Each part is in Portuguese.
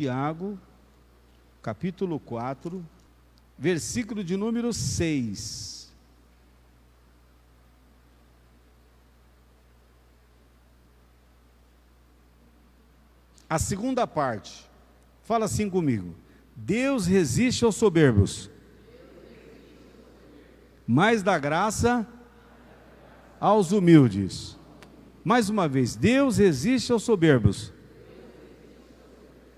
Tiago, capítulo 4, versículo de número 6. A segunda parte, fala assim comigo: Deus resiste aos soberbos, mas dá graça aos humildes. Mais uma vez, Deus resiste aos soberbos,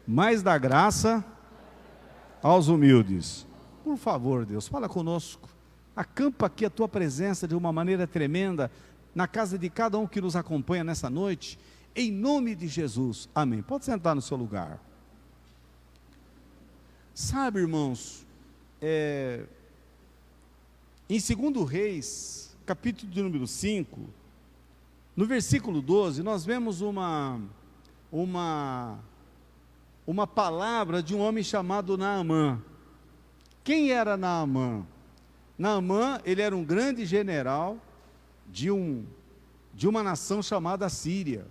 mas dá graça aos humildes. Por favor, Deus, fala conosco, acampa aqui a tua presença de uma maneira tremenda, na casa de cada um que nos acompanha nessa noite, em nome de Jesus, amém. Pode sentar no seu lugar. Sabe, irmãos, em 2 Reis, capítulo de número 5, no versículo 12, nós vemos uma palavra de um homem chamado Naamã. Quem era Naamã? Naamã, ele era um grande general de uma nação chamada Síria.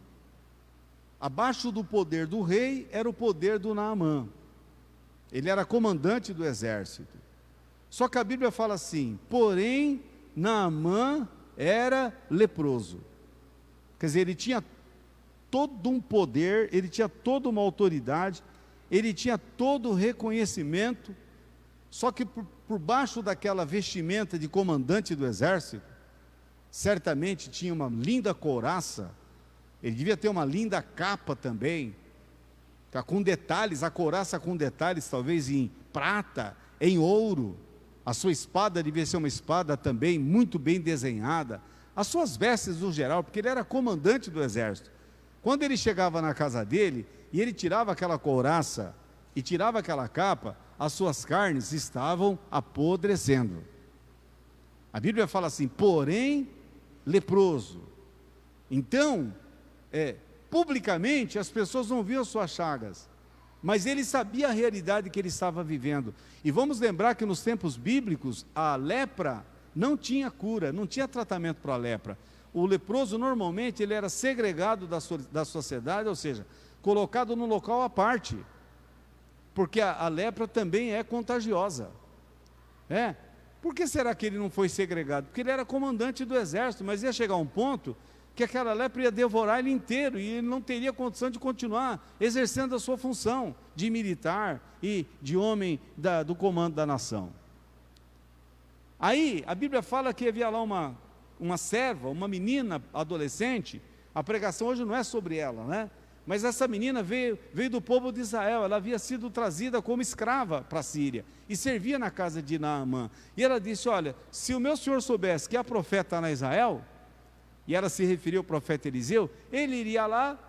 Abaixo do poder do rei, era o poder do Naamã. Ele era comandante do exército. Só que a Bíblia fala assim: porém, Naamã era leproso. Quer dizer, ele tinha todo um poder, ele tinha toda uma autoridade, ele tinha todo o reconhecimento, só que por baixo daquela vestimenta de comandante do exército, certamente tinha uma linda couraça, ele devia ter uma linda capa também, com detalhes, a couraça com detalhes, talvez em prata, em ouro. A sua espada devia ser uma espada também muito bem desenhada. As suas vestes no geral, porque ele era comandante do exército. Quando ele chegava na casa dele, e ele tirava aquela couraça, e tirava aquela capa, as suas carnes estavam apodrecendo. A Bíblia fala assim: porém, leproso. Então, publicamente as pessoas não viam suas chagas, mas ele sabia a realidade que ele estava vivendo. E vamos lembrar que nos tempos bíblicos, a lepra não tinha cura, não tinha tratamento para a lepra. O leproso normalmente ele era segregado da sociedade, ou seja, colocado num local à parte, porque a lepra também é contagiosa. Por que será que ele não foi segregado? Porque ele era comandante do exército, mas ia chegar um ponto que aquela lepra ia devorar ele inteiro, e ele não teria condição de continuar exercendo a sua função de militar e de homem do comando da nação. Aí a Bíblia fala que havia lá uma serva, uma menina adolescente. A pregação hoje não é sobre ela, né? Mas essa menina veio do povo de Israel. Ela havia sido trazida como escrava para a Síria e servia na casa de Naamã. E ela disse: olha, se o meu senhor soubesse que há profeta na Israel, e ela se referiu ao profeta Eliseu, ele iria lá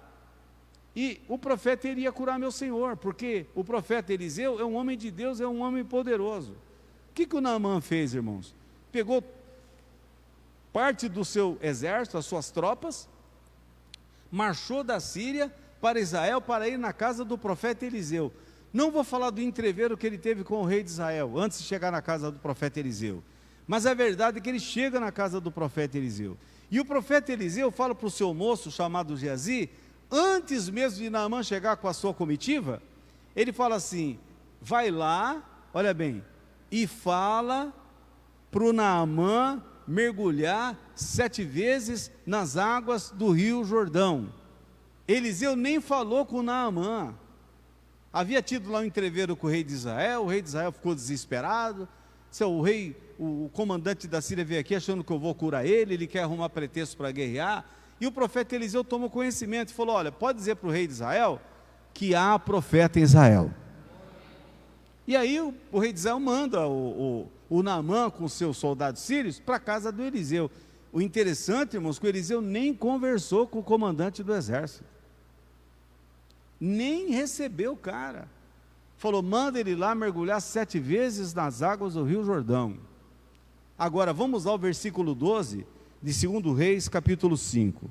e o profeta iria curar meu senhor, porque o profeta Eliseu é um homem de Deus, é um homem poderoso. O que o Naamã fez, irmãos? Pegou parte do seu exército, as suas tropas, marchou da Síria para Israel, para ir na casa do profeta Eliseu. Não vou falar do entrevero que ele teve com o rei de Israel, antes de chegar na casa do profeta Eliseu, mas a verdade é que ele chega na casa do profeta Eliseu, e o profeta Eliseu fala para o seu moço, chamado Geazi, antes mesmo de Naamã chegar com a sua comitiva, ele fala assim: vai lá, olha bem, e fala para o Naamã mergulhar 7 vezes nas águas do rio Jordão. Eliseu nem falou com Naamã. Havia tido lá um entrevero com o rei de Israel, o rei de Israel ficou desesperado. O comandante da Síria veio aqui achando que eu vou curar ele quer arrumar pretexto para guerrear. E o profeta Eliseu tomou conhecimento e falou: olha, pode dizer para o rei de Israel que há profeta em Israel. E aí o rei de Israel manda o Naamã com seus soldados sírios para a casa do Eliseu. O interessante, irmãos, que o Eliseu nem conversou com o comandante do exército, nem recebeu o cara. Falou: manda ele lá mergulhar 7 vezes nas águas do rio Jordão. Agora vamos ao versículo 12 de 2 Reis, capítulo 5.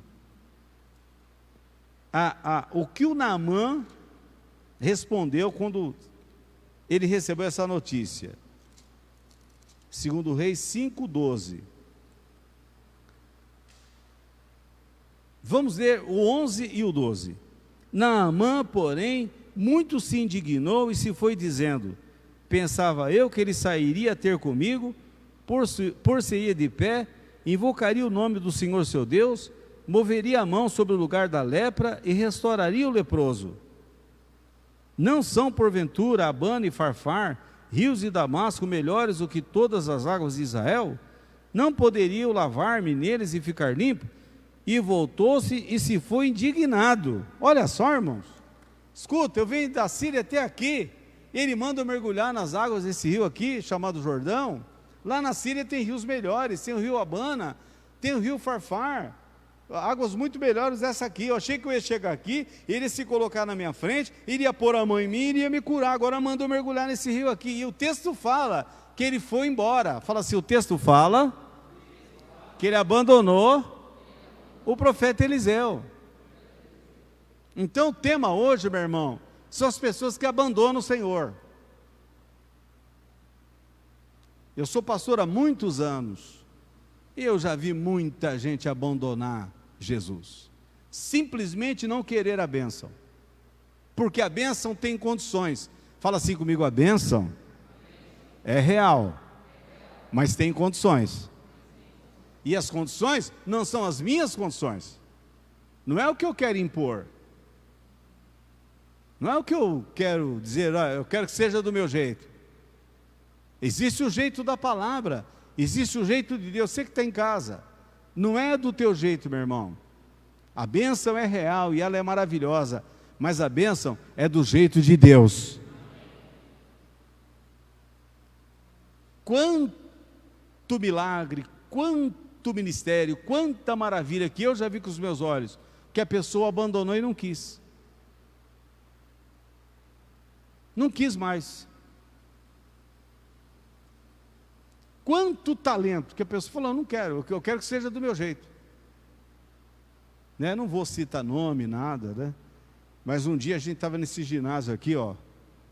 O que o Naamã respondeu quando ele recebeu essa notícia? 2 Reis 5:12. Vamos ler o 11 e o 12. Naamã, porém, muito se indignou e se foi dizendo: pensava eu que ele sairia a ter comigo, por-se-ia de pé, invocaria o nome do Senhor seu Deus, moveria a mão sobre o lugar da lepra e restauraria o leproso. Não são porventura Abana e Farfar, rios de Damasco, melhores do que todas as águas de Israel? Não poderia eu lavar-me neles e ficar limpo? E voltou-se e se foi indignado. Olha só, irmãos, escuta, eu venho da Síria até aqui, ele manda eu mergulhar nas águas desse rio aqui, chamado Jordão. Lá na Síria tem rios melhores, tem o rio Abana, tem o rio Farfar, águas muito melhores dessa aqui. Eu achei que eu ia chegar aqui, ele ia se colocar na minha frente, iria pôr a mão em mim e iria me curar. Agora manda eu mergulhar nesse rio aqui. E o texto fala que ele foi embora. Fala assim, o texto fala que ele abandonou o profeta Eliseu. Então o tema hoje, meu irmão, são as pessoas que abandonam o Senhor. Eu sou pastor há muitos anos e eu já vi muita gente abandonar Jesus, simplesmente não querer a bênção, porque a bênção tem condições. Fala assim comigo, a bênção é real, mas tem condições, e as condições não são as minhas condições, não é o que eu quero impor, não é o que eu quero dizer, eu quero que seja do meu jeito. Existe o jeito da palavra, existe o jeito de Deus. Você que está em casa, não é do teu jeito, meu irmão. A bênção é real e ela é maravilhosa, mas a bênção é do jeito de Deus. Quanto milagre, quanto ministério, quanta maravilha que eu já vi com os meus olhos, que a pessoa abandonou e não quis. Não quis mais. Quanto talento que a pessoa falou, não quero, eu quero que seja do meu jeito. Né? Não vou citar nome, nada, né? Mas um dia a gente estava nesse ginásio aqui, ó,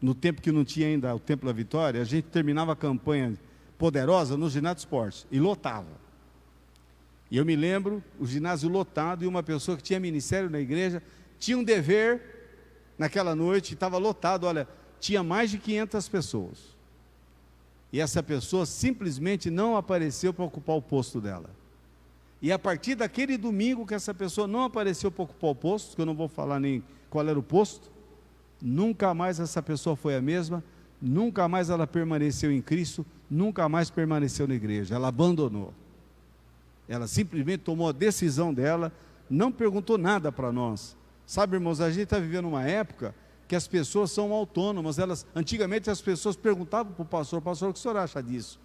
no tempo que não tinha ainda o Templo da Vitória, a gente terminava a campanha poderosa no ginásio de esportes, e lotava. E eu me lembro, o ginásio lotado, e uma pessoa que tinha ministério na igreja, tinha um dever, naquela noite, estava lotado, olha, tinha mais de 500 pessoas. E essa pessoa simplesmente não apareceu para ocupar o posto dela. E a partir daquele domingo que essa pessoa não apareceu para ocupar o posto, que eu não vou falar nem qual era o posto, nunca mais essa pessoa foi a mesma, nunca mais ela permaneceu em Cristo, nunca mais permaneceu na igreja, ela abandonou. Ela simplesmente tomou a decisão dela, não perguntou nada para nós. Sabe, irmãos, a gente está vivendo uma época que as pessoas são autônomas. Antigamente as pessoas perguntavam para o pastor, o que o senhor acha disso?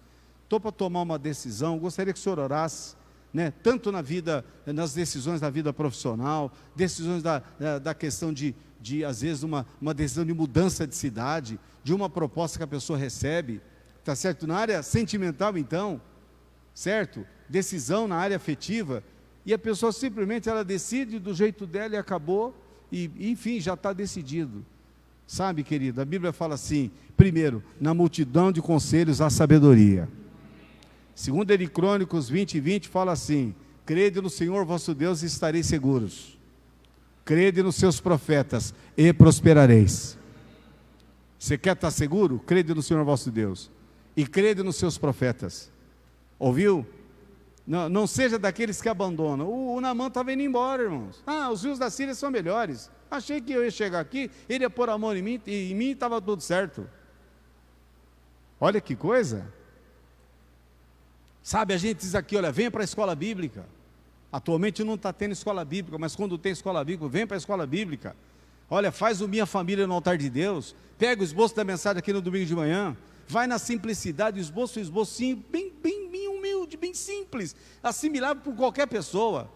Estou para tomar uma decisão, gostaria que o senhor orasse, né? Tanto na vida, nas decisões da vida profissional, decisões da questão de às vezes, uma decisão de mudança de cidade, de uma proposta que a pessoa recebe, está certo? Na área sentimental, então, certo? Decisão na área afetiva, e a pessoa simplesmente ela decide do jeito dela e acabou, e enfim, já está decidido. Sabe, querido, a Bíblia fala assim, primeiro, na multidão de conselhos há sabedoria. Segundo ele, Crônicos 20:20, fala assim, crede no Senhor vosso Deus e estareis seguros. Crede nos seus profetas e prosperareis. Você quer estar seguro? Crede no Senhor vosso Deus. E crede nos seus profetas. Ouviu? Não seja daqueles que abandonam. O Naamã estava indo embora, irmãos. Os rios da Síria são melhores. Achei que eu ia chegar aqui, ele ia pôr a mão em mim e estava tudo certo. Olha que coisa. Sabe, a gente diz aqui, olha, venha para a escola bíblica. Atualmente não está tendo escola bíblica, mas quando tem escola bíblica, vem para a escola bíblica. Olha, faz o Minha Família no altar de Deus. Pega o esboço da mensagem aqui no domingo de manhã. Vai na simplicidade, esboço bem humilde, bem simples, assimilável por qualquer pessoa.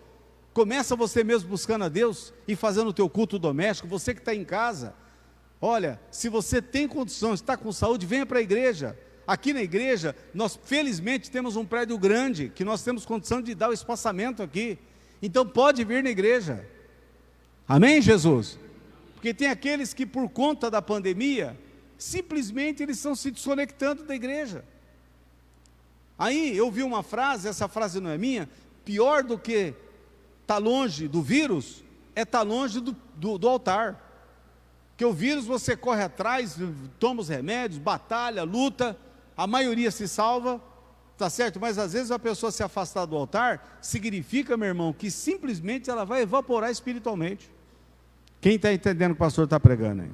Começa você mesmo buscando a Deus e fazendo o teu culto doméstico. Você que está em casa, olha, se você tem condições, está com saúde, venha para a igreja. Aqui na igreja, nós felizmente temos um prédio grande, que nós temos condição de dar o espaçamento aqui. Então pode vir na igreja. Amém, Jesus? Porque tem aqueles que por conta da pandemia, simplesmente eles estão se desconectando da igreja. Aí eu vi uma frase, essa frase não é minha, pior do que estar longe do vírus, é estar longe do altar. Que o vírus você corre atrás, toma os remédios, batalha, luta, a maioria se salva, tá certo? Mas às vezes a pessoa se afastar do altar, significa, meu irmão, que simplesmente ela vai evaporar espiritualmente. Quem está entendendo o que o pastor está pregando aí?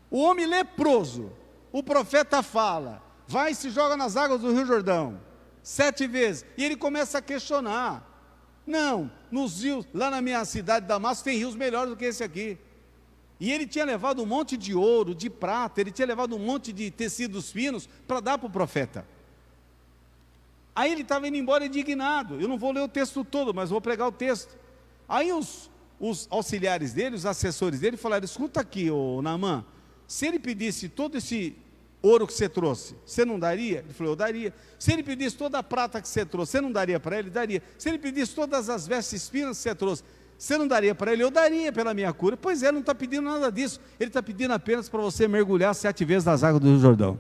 O homem leproso, o profeta fala, vai e se joga nas águas do Rio Jordão, 7 vezes, e ele começa a questionar. Não, nos rios, lá na minha cidade de Damasco, tem rios melhores do que esse aqui. E ele tinha levado um monte de ouro, de prata, ele tinha levado um monte de tecidos finos para dar para o profeta. Aí ele estava indo embora indignado. Eu não vou ler o texto todo, mas vou pregar o texto. Aí os auxiliares dele, os assessores dele, falaram: escuta aqui, ô Naamã, se ele pedisse todo esse ouro que você trouxe, você não daria? Ele falou: eu daria. Se ele pedisse toda a prata que você trouxe, você não daria para ele? Daria. Se ele pedisse todas as vestes finas que você trouxe, você não daria para ele? Eu daria pela minha cura. Pois é, ele não está pedindo nada disso. Ele está pedindo apenas para você mergulhar 7 vezes nas águas do Rio Jordão.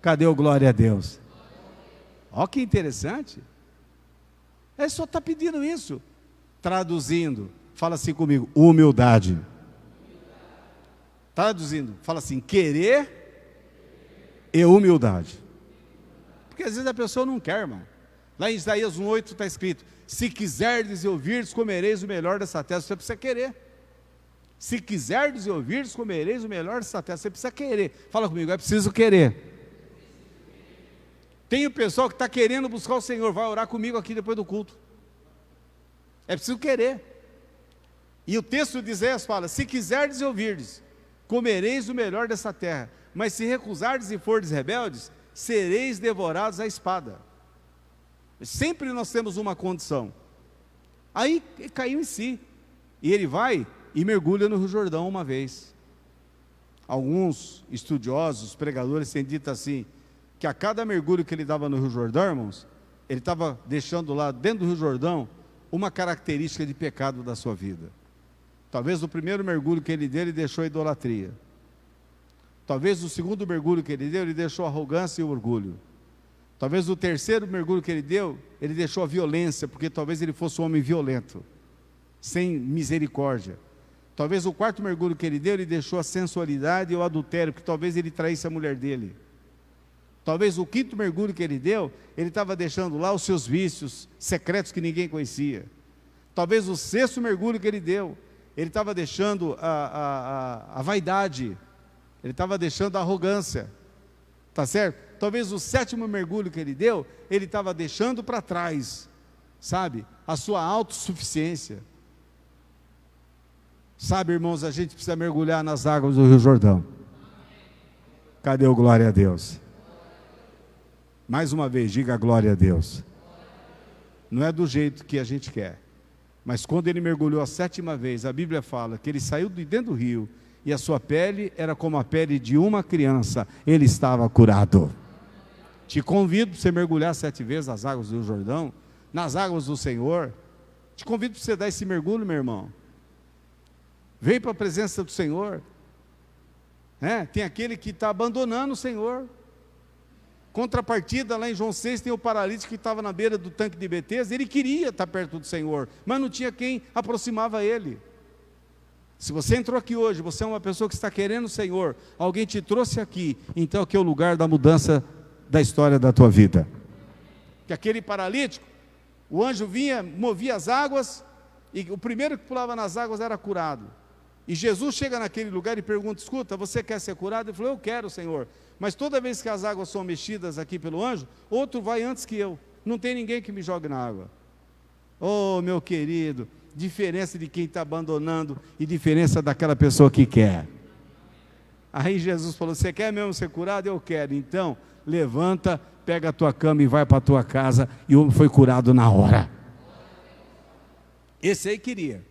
Cadê o glória a Deus? Olha que interessante. Ele só está pedindo isso. Traduzindo, fala assim comigo: humildade. Traduzindo, fala assim: querer e humildade. Porque às vezes a pessoa não quer, irmão. Lá em Isaías 1:8 está escrito: se quiserdes e ouvirdes, comereis o melhor dessa terra. Você precisa querer. Se quiserdes e ouvirdes, comereis o melhor dessa terra. Você precisa querer. Fala comigo: é preciso querer. Tem o pessoal que está querendo buscar o Senhor, vai orar comigo aqui depois do culto. É preciso querer. E o texto de Isaías fala: se quiserdes e ouvirdes, comereis o melhor dessa terra. Mas se recusardes e fordes rebeldes, sereis devorados à espada. Sempre nós temos uma condição. Aí caiu em si. E ele vai e mergulha no Rio Jordão uma vez. Alguns estudiosos, pregadores têm dito assim, que a cada mergulho que ele dava no Rio Jordão, irmãos, ele estava deixando lá dentro do Rio Jordão uma característica de pecado da sua vida. Talvez o primeiro mergulho que ele deu, ele deixou a idolatria. Talvez o segundo mergulho que ele deu, ele deixou a arrogância e o orgulho. Talvez o terceiro mergulho que ele deu, ele deixou a violência, porque talvez ele fosse um homem violento, sem misericórdia. Talvez o quarto mergulho que ele deu, ele deixou a sensualidade e o adultério, porque talvez ele traísse a mulher dele. Talvez o quinto mergulho que ele deu, ele estava deixando lá os seus vícios secretos que ninguém conhecia. Talvez o sexto mergulho que ele deu, ele estava deixando a vaidade, ele estava deixando a arrogância, está certo? Talvez o sétimo mergulho que ele deu, ele estava deixando para trás, sabe, a sua autossuficiência. Sabe, irmãos, a gente precisa mergulhar nas águas do Rio Jordão. Cadê o glória a Deus? Mais uma vez, diga glória a Deus. Não é do jeito que a gente quer, mas quando ele mergulhou a 7ª vez, a Bíblia fala que ele saiu de dentro do rio, e a sua pele era como a pele de uma criança, ele estava curado. Te convido para você mergulhar 7 vezes nas águas do Jordão, nas águas do Senhor. Te convido para você dar esse mergulho, meu irmão. Vem para a presença do Senhor. Tem aquele que está abandonando o Senhor. Contrapartida, lá em João 6, tem o paralítico que estava na beira do tanque de Betesda. Ele queria estar perto do Senhor, mas não tinha quem aproximava ele. Se você entrou aqui hoje, você é uma pessoa que está querendo o Senhor, alguém te trouxe aqui, então aqui é o lugar da mudança da história da tua vida. Que aquele paralítico, o anjo vinha, movia as águas, e o primeiro que pulava nas águas era curado. E Jesus chega naquele lugar e pergunta: escuta, você quer ser curado? Ele falou: eu quero, Senhor. Mas toda vez que as águas são mexidas aqui pelo anjo, outro vai antes que eu. Não tem ninguém que me jogue na água. Oh, meu querido, diferença de quem está abandonando e diferença daquela pessoa que quer. Aí Jesus falou: você quer mesmo ser curado? Eu quero. Então, levanta, pega a tua cama e vai para a tua casa. E o homem foi curado na hora. Esse aí queria.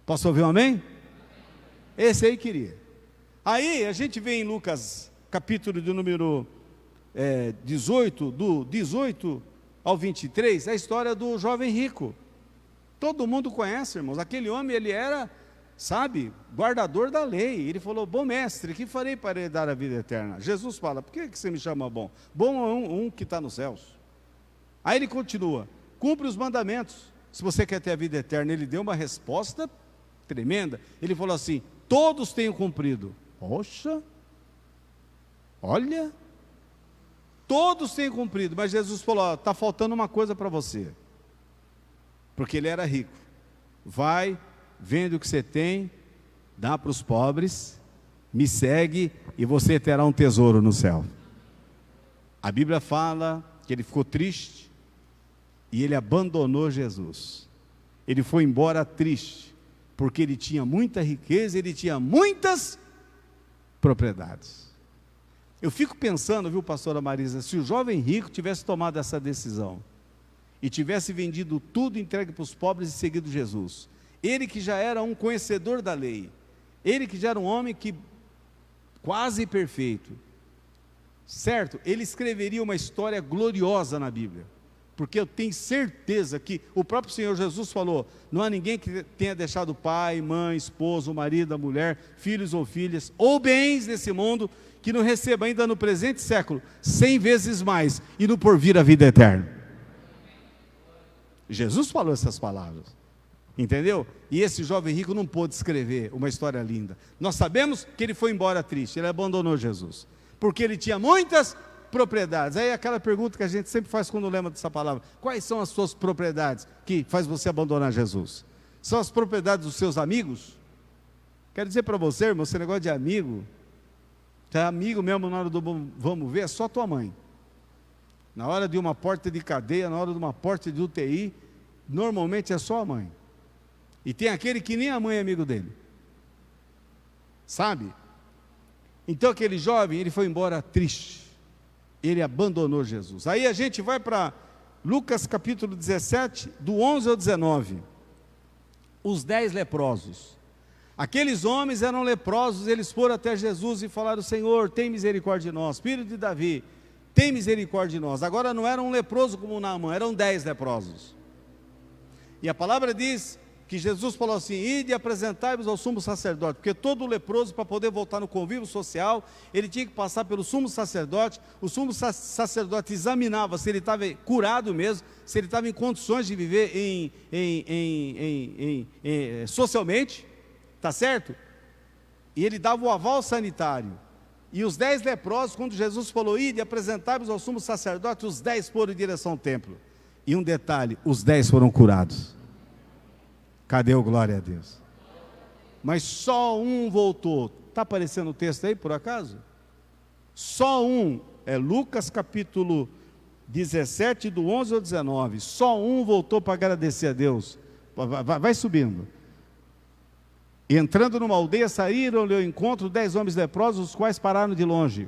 Posso ouvir um amém? Esse aí queria. Aí a gente vê em Lucas, capítulo de número 18, do 18 ao 23, a história do jovem rico. Todo mundo conhece, irmãos. Aquele homem, ele era, sabe, guardador da lei. Ele falou: bom mestre, que farei para herdar a vida eterna? Jesus fala: por que você me chama bom? Bom é um que está nos céus. Aí ele continua: cumpre os mandamentos, se você quer ter a vida eterna. Ele deu uma resposta tremenda, ele falou assim: todos têm cumprido. Poxa, olha, todos têm cumprido, mas Jesus falou: está faltando uma coisa para você, porque ele era rico. Vai, vende o que você tem, dá para os pobres, me segue e você terá um tesouro no céu. A Bíblia fala que ele ficou triste e ele abandonou Jesus. Ele foi embora triste, porque ele tinha muita riqueza, ele tinha muitas propriedades. Eu fico pensando, viu, pastora Marisa, se o jovem rico tivesse tomado essa decisão e tivesse vendido tudo, entregue para os pobres e seguido Jesus, ele que já era um conhecedor da lei, ele que já era um homem que quase perfeito, certo? Ele escreveria uma história gloriosa na Bíblia, porque eu tenho certeza que o próprio Senhor Jesus falou: não há ninguém que tenha deixado pai, mãe, esposo, marido, mulher, filhos ou filhas, ou bens nesse mundo, que não receba ainda no presente século 100 vezes mais, e no porvir a vida eterna. Jesus falou essas palavras, entendeu? E esse jovem rico não pôde escrever uma história linda. Nós sabemos que ele foi embora triste, ele abandonou Jesus, porque ele tinha muitas propriedades. Aí aquela pergunta que a gente sempre faz quando lembra dessa palavra: quais são as suas propriedades que faz você abandonar Jesus? São as propriedades dos seus amigos? Quero dizer para você, irmão, esse negócio de amigo, se é amigo mesmo na hora do vamos ver, é só tua mãe. Na hora de uma porta de cadeia, na hora de uma porta de UTI, normalmente é só a mãe. E tem aquele que nem a mãe é amigo dele, sabe? Então aquele jovem, ele foi embora triste, ele abandonou Jesus. Aí a gente vai para Lucas capítulo 17, do 11 ao 19, os 10 leprosos. Aqueles homens eram leprosos, eles foram até Jesus e falaram: Senhor, tem misericórdia de nós, filho de Davi, tem misericórdia de nós. Agora não era um leproso como Naamã, eram 10 leprosos. E a palavra diz que Jesus falou assim: ide e apresentai-vos ao sumo sacerdote, porque todo leproso, para poder voltar no convívio social, ele tinha que passar pelo sumo sacerdote. O sumo sacerdote examinava se ele estava curado mesmo, se ele estava em condições de viver socialmente, tá certo? E ele dava o aval sanitário. E os 10 leprosos, quando Jesus falou: ide e apresentai-vos ao sumo sacerdote, os 10 foram em direção ao templo. E um detalhe: os 10 foram curados. Cadê o glória a Deus? Mas só um voltou. Está aparecendo o texto aí, por acaso? Só um, é Lucas capítulo 17, do 11 ao 19. Só um voltou para agradecer a Deus. Vai subindo. Entrando numa aldeia, saíram-lhe ao encontro 10 homens leprosos, os quais pararam de longe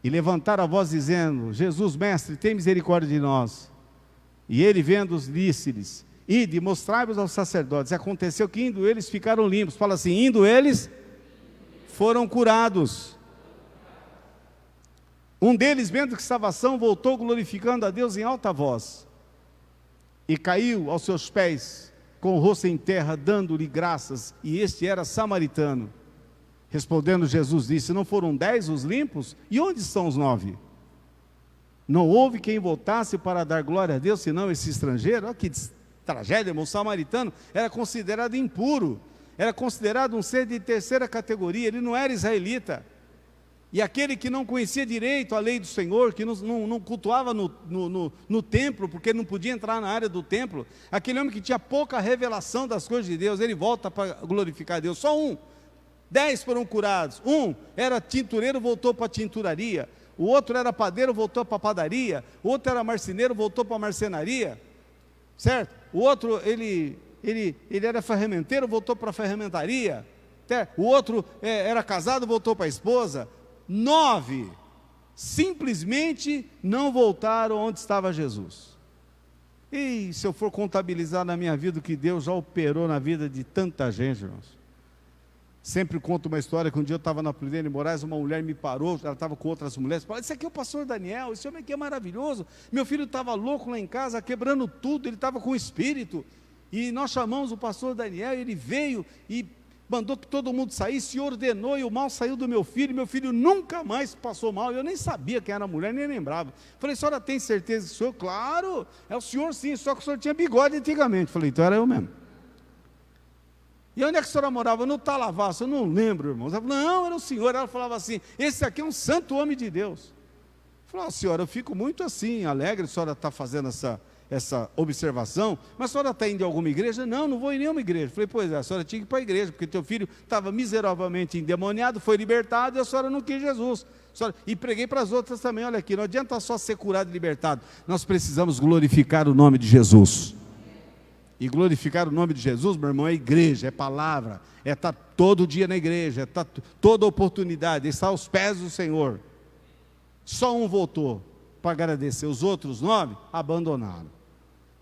e levantaram a voz dizendo: Jesus, mestre, tem misericórdia de nós. E ele, vendo-os, disse-lhes: ide, mostrai-vos aos sacerdotes. E aconteceu que indo eles ficaram limpos. Fala assim: indo eles foram curados. Um deles, vendo que estava são, voltou glorificando a Deus em alta voz, e caiu aos seus pés com o rosto em terra, dando-lhe graças. E este era samaritano. Respondendo Jesus disse: não foram 10 os limpos? E onde estão os 9? Não houve quem voltasse para dar glória a Deus, senão esse estrangeiro? Olha que tragédia, irmão. O samaritano era considerado impuro, era considerado um ser de terceira categoria, ele não era israelita. E aquele que não conhecia direito a lei do Senhor, que não cultuava no templo, porque não podia entrar na área do templo, aquele homem que tinha pouca revelação das coisas de Deus, ele volta para glorificar a Deus. Só um. 10 foram curados. Um era tintureiro, voltou para a tinturaria. O outro era padeiro, voltou para a padaria. O outro era marceneiro, voltou para a marcenaria. Certo? O outro, ele era ferramenteiro, voltou para a ferramentaria. O outro era casado, voltou para a esposa. 9 simplesmente não voltaram onde estava Jesus. E se eu for contabilizar na minha vida o que Deus já operou na vida de tanta gente, irmãos. Sempre conto uma história que um dia eu estava na Plidene Moraes, uma mulher me parou, ela estava com outras mulheres, falou: esse aqui é o pastor Daniel, esse homem aqui é maravilhoso, meu filho estava louco lá em casa, quebrando tudo, ele estava com o espírito, e nós chamamos o pastor Daniel, ele veio e mandou que todo mundo saísse, e ordenou, e o mal saiu do meu filho nunca mais passou mal. Eu nem sabia quem era a mulher, nem lembrava. Falei: a senhora tem certeza que sou eu? Claro, é o senhor sim, só que o senhor tinha bigode antigamente. Falei: então era eu mesmo. E onde é que a senhora morava? No Talavaço. Eu não lembro, irmãos. Ela falou, não, era o senhor. Ela falava assim, esse aqui é um santo homem de Deus. Eu falei, senhora, eu fico muito assim, alegre, a senhora está fazendo essa observação, mas a senhora está indo em alguma igreja? Não, não vou em nenhuma igreja. Eu falei, pois é, a senhora tinha que ir para a igreja, porque teu filho estava miseravelmente endemoniado, foi libertado, e a senhora não quis Jesus. E preguei para as outras também, olha aqui, não adianta só ser curado e libertado, nós precisamos glorificar o nome de Jesus. E glorificar o nome de Jesus, meu irmão, é igreja, é palavra, é estar todo dia na igreja, é estar toda oportunidade, é estar aos pés do Senhor. Só um voltou para agradecer, os outros 9 abandonaram.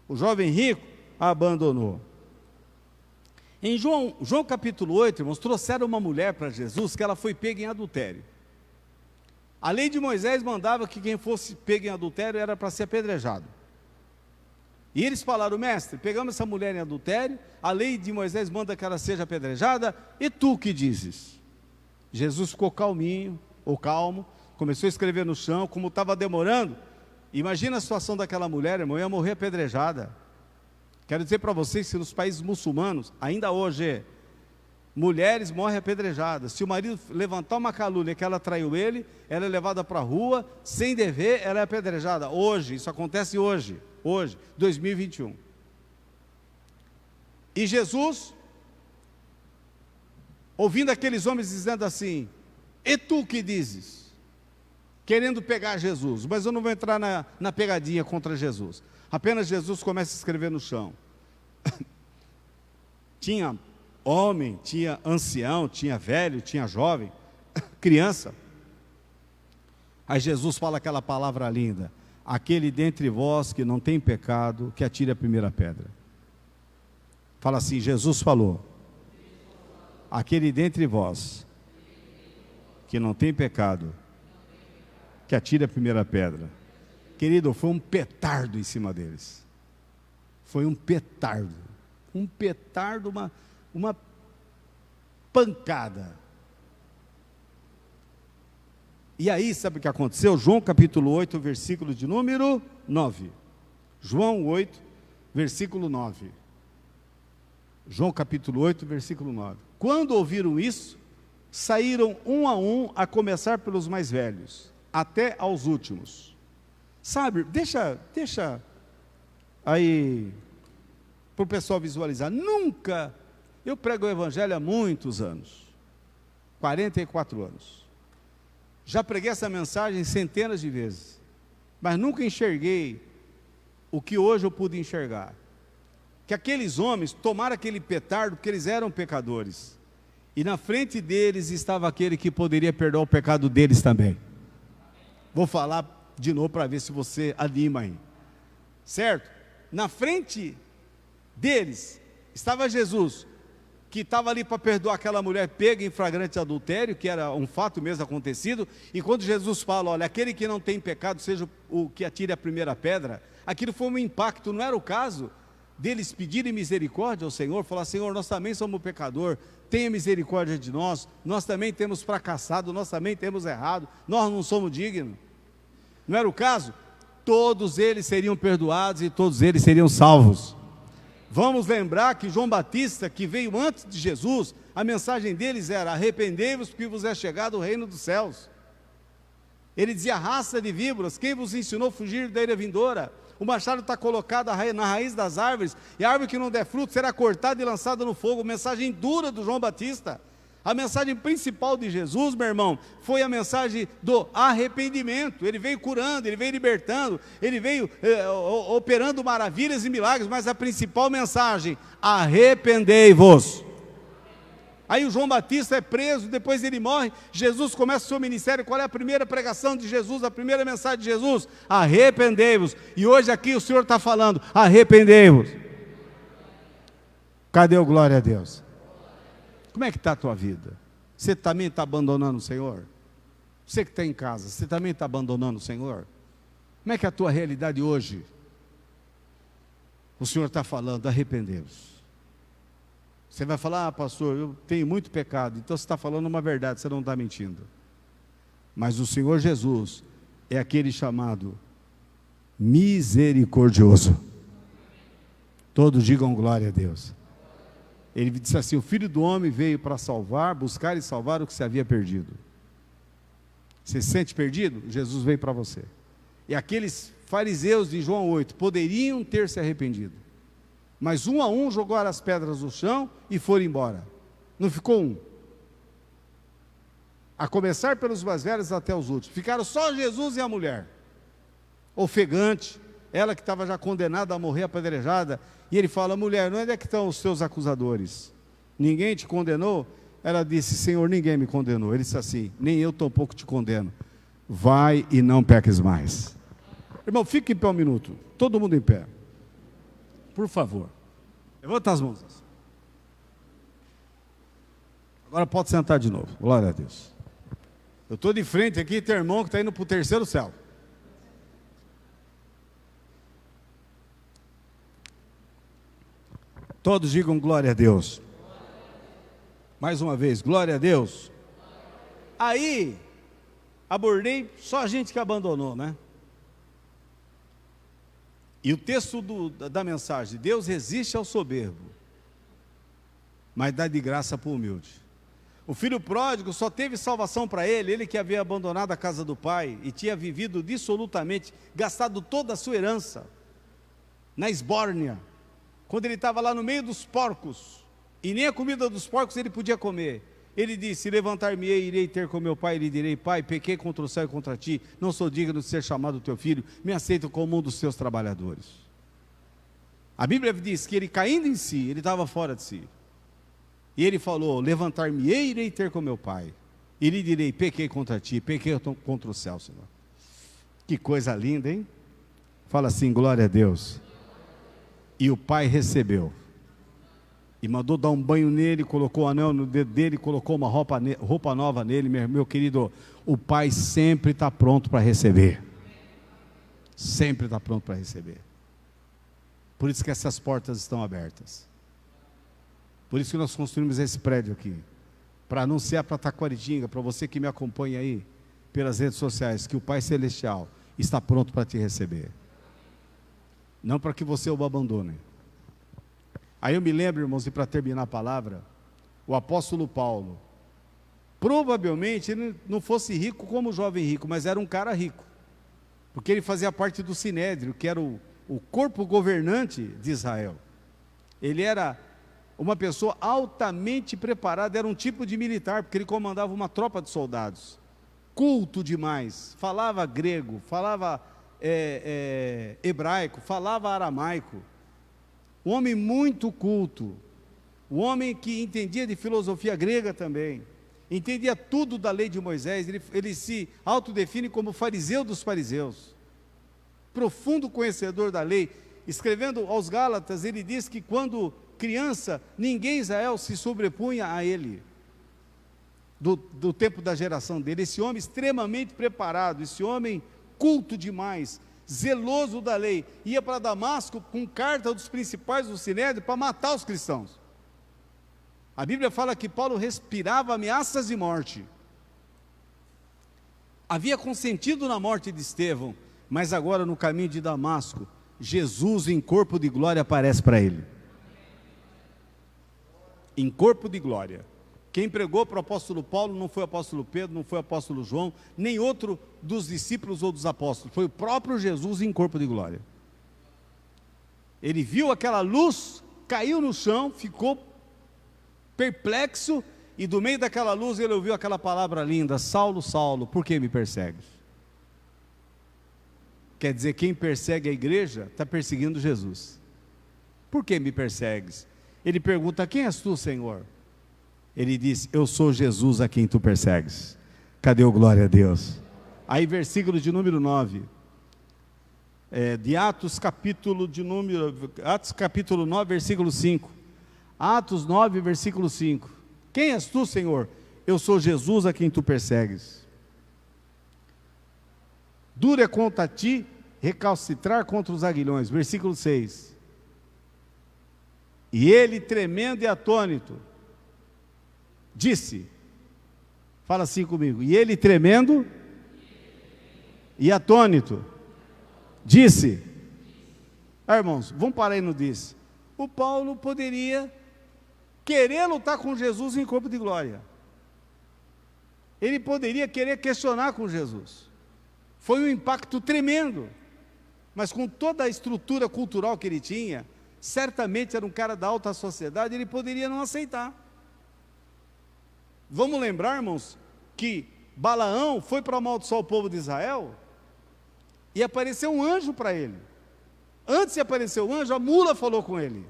O jovem rico abandonou. Em João capítulo 8, irmãos, trouxeram uma mulher para Jesus que ela foi pega em adultério. A lei de Moisés mandava que quem fosse pego em adultério era para ser apedrejado. E eles falaram, mestre, pegamos essa mulher em adultério, a lei de Moisés manda que ela seja apedrejada, e tu que dizes? Jesus ficou calminho, ou calmo, começou a escrever no chão, como estava demorando. Imagina a situação daquela mulher, irmão, ia morrer apedrejada. Quero dizer para vocês que nos países muçulmanos, ainda hoje, mulheres morrem apedrejadas. Se o marido levantar uma calúnia que ela traiu ele, ela é levada para a rua, sem dever, ela é apedrejada. Hoje, isso acontece hoje, 2021. E Jesus, ouvindo aqueles homens dizendo assim, e tu que dizes? Querendo pegar Jesus, mas eu não vou entrar na pegadinha contra Jesus. Apenas Jesus começa a escrever no chão. Tinha homem, tinha ancião, tinha velho, tinha jovem, criança. Aí Jesus fala aquela palavra linda, aquele dentre vós que não tem pecado, que atire a primeira pedra. Fala assim, Jesus falou, aquele dentre vós que não tem pecado, que atire a primeira pedra. Querido, foi um petardo em cima deles. Foi um petardo, uma pancada. E aí, sabe o que aconteceu? João capítulo 8, versículo de número 9. João 8, versículo 9. João capítulo 8, versículo 9. Quando ouviram isso, saíram um a começar pelos mais velhos, até aos últimos. Sabe, deixa aí para o pessoal visualizar. Nunca, eu prego o evangelho há muitos anos, 44 anos. Já preguei essa mensagem centenas de vezes, mas nunca enxerguei o que hoje eu pude enxergar. Que aqueles homens tomaram aquele petardo porque eles eram pecadores. E na frente deles estava aquele que poderia perdoar o pecado deles também. Vou falar de novo para ver se você anima aí. Certo? Na frente deles estava Jesus, que estava ali para perdoar aquela mulher pega em flagrante adultério, que era um fato mesmo acontecido. E quando Jesus fala, olha, aquele que não tem pecado seja o que atire a primeira pedra, aquilo foi um impacto, não era o caso deles pedirem misericórdia ao Senhor, falar, Senhor, nós também somos pecador, tenha misericórdia de nós também temos fracassado, nós também temos errado, nós não somos dignos. Não era o caso? Todos eles seriam perdoados e todos eles seriam salvos. Vamos lembrar que João Batista, que veio antes de Jesus, a mensagem deles era, arrependei-vos porque vos é chegado o reino dos céus. Ele dizia, raça de víboras, quem vos ensinou a fugir da ira vindoura? O machado está colocado na raiz das árvores, e a árvore que não der fruto será cortada e lançada no fogo. Mensagem dura do João Batista. A mensagem principal de Jesus, meu irmão, foi a mensagem do arrependimento. Ele veio curando, ele veio libertando, ele veio operando maravilhas e milagres, mas a principal mensagem, arrependei-vos. Aí o João Batista é preso, depois ele morre, Jesus começa o seu ministério. Qual é a primeira pregação de Jesus, a primeira mensagem de Jesus? Arrependei-vos. E hoje aqui o Senhor está falando, arrependei-vos. Cadê o glória a Deus? Como é que está a tua vida? Você também está abandonando o Senhor? Você que está em casa, você também está abandonando o Senhor? Como é que é a tua realidade hoje? O Senhor está falando, arrependei-vos. Você vai falar, pastor, eu tenho muito pecado. Então você está falando uma verdade, você não está mentindo. Mas o Senhor Jesus é aquele chamado misericordioso. Todos digam glória a Deus. Ele disse assim: o Filho do Homem veio para salvar, buscar e salvar o que se havia perdido. Você se sente perdido? Jesus veio para você. E aqueles fariseus de João 8 poderiam ter se arrependido, mas um a um jogaram as pedras no chão e foram embora. Não ficou um. A começar pelos mais velhos até os últimos. Ficaram só Jesus e a mulher, ofegante, ela que estava já condenada a morrer apedrejada. E ele fala: mulher, onde é que estão os seus acusadores? Ninguém te condenou? Ela disse: Senhor, ninguém me condenou. Ele disse assim: nem eu tampouco te condeno. Vai e não peques mais. Irmão, fique em pé um minuto. Todo mundo em pé. Por favor. Levanta as mãos. Agora pode sentar de novo. Glória a Deus. Eu estou de frente aqui, tem irmão que está indo para o terceiro céu. Todos digam glória a Deus. Mais uma vez, glória a Deus. Aí, abordei só a gente que abandonou, né? E o texto da mensagem: Deus resiste ao soberbo, mas dá de graça para o humilde. O filho pródigo só teve salvação para ele que havia abandonado a casa do pai e tinha vivido dissolutamente, gastado toda a sua herança na esbórnia, quando ele estava lá no meio dos porcos, e nem a comida dos porcos ele podia comer. Ele disse: levantar-me-ei, irei ter com meu pai, e lhe direi: pai, pequei contra o céu e contra ti, não sou digno de ser chamado teu filho, me aceita como um dos teus trabalhadores. A Bíblia diz que ele, caindo em si, ele estava fora de si, e ele falou: levantar-me-ei, irei ter com meu pai, e lhe direi: pequei contra ti, pequei contra o céu, Senhor. Que coisa linda, hein? Fala assim: glória a Deus. E o pai recebeu, e mandou dar um banho nele, colocou o anel no dedo dele, colocou uma roupa nova nele. Meu querido, o pai sempre está pronto para receber. Sempre está pronto para receber. Por isso que essas portas estão abertas. Por isso que nós construímos esse prédio aqui, para anunciar para Taquaritinga, para você que me acompanha aí pelas redes sociais, que o Pai Celestial está pronto para te receber. Não para que você o abandone. Aí eu me lembro, irmãos, e para terminar a palavra, o apóstolo Paulo, provavelmente ele não fosse rico como o jovem rico, mas era um cara rico, porque ele fazia parte do Sinédrio, que era o corpo governante de Israel. Ele era uma pessoa altamente preparada, era um tipo de militar, porque ele comandava uma tropa de soldados, culto demais, falava grego, falava hebraico, falava aramaico, um homem muito culto, um homem que entendia de filosofia grega também, entendia tudo da lei de Moisés. Ele se autodefine como fariseu dos fariseus, profundo conhecedor da lei. Escrevendo aos Gálatas, ele diz que quando criança, ninguém em Israel se sobrepunha a ele, do tempo da geração dele. Esse homem extremamente preparado, esse homem culto demais, zeloso da lei, ia para Damasco com carta dos principais do Sinédrio para matar os cristãos. A Bíblia fala que Paulo respirava ameaças de morte, havia consentido na morte de Estevão, mas agora no caminho de Damasco, Jesus em corpo de glória aparece para ele, em corpo de glória. Quem pregou para o apóstolo Paulo não foi o apóstolo Pedro, não foi o apóstolo João, nem outro dos discípulos ou dos apóstolos, foi o próprio Jesus em corpo de glória. Ele viu aquela luz, caiu no chão, ficou perplexo, e do meio daquela luz ele ouviu aquela palavra linda: Saulo, Saulo, por que me persegues? Quer dizer, quem persegue a igreja está perseguindo Jesus. Por que me persegues? Ele pergunta: quem és tu, Senhor? Ele diz: eu sou Jesus a quem tu persegues. Cadê o glória a Deus? Aí versículo de número 9, de Atos capítulo 9, versículo 5. Atos 9, versículo 5. Quem és tu, Senhor? Eu sou Jesus a quem tu persegues. Duro é contra ti recalcitrar contra os aguilhões. Versículo 6. E ele, tremendo e atônito, disse, fala assim comigo, e ele tremendo e atônito, disse, irmãos, vamos parar aí no disse. O Paulo poderia querer lutar com Jesus em corpo de glória. Ele poderia querer questionar com Jesus. Foi um impacto tremendo. Mas com toda a estrutura cultural que ele tinha, certamente era um cara da alta sociedade, ele poderia não aceitar. Vamos lembrar, irmãos, que Balaão foi para amaldiçoar o povo de Israel e apareceu um anjo para ele. Antes de aparecer o anjo, a mula falou com ele.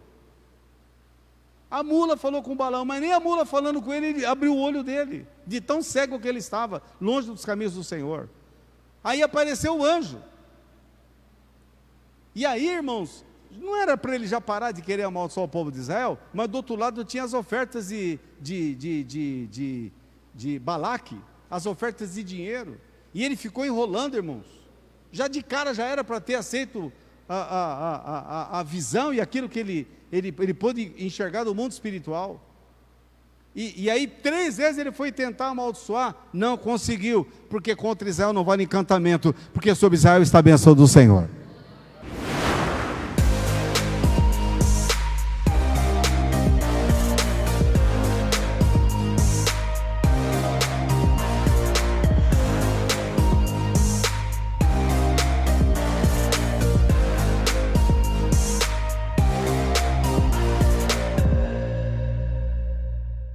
A mula falou com Balaão, mas nem a mula falando com ele, ele abriu o olho dele, de tão cego que ele estava, longe dos caminhos do Senhor. Aí apareceu o anjo. E aí, irmãos, não era para ele já parar de querer amaldiçoar o povo de Israel, mas do outro lado tinha as ofertas de Balaque, as ofertas de dinheiro, e ele ficou enrolando, irmãos. Já de cara já era para ter aceito a visão e aquilo que ele pôde enxergar do mundo espiritual. E aí 3 vezes ele foi tentar amaldiçoar, não conseguiu, porque contra Israel não vale encantamento, porque sobre Israel está a bênção do Senhor.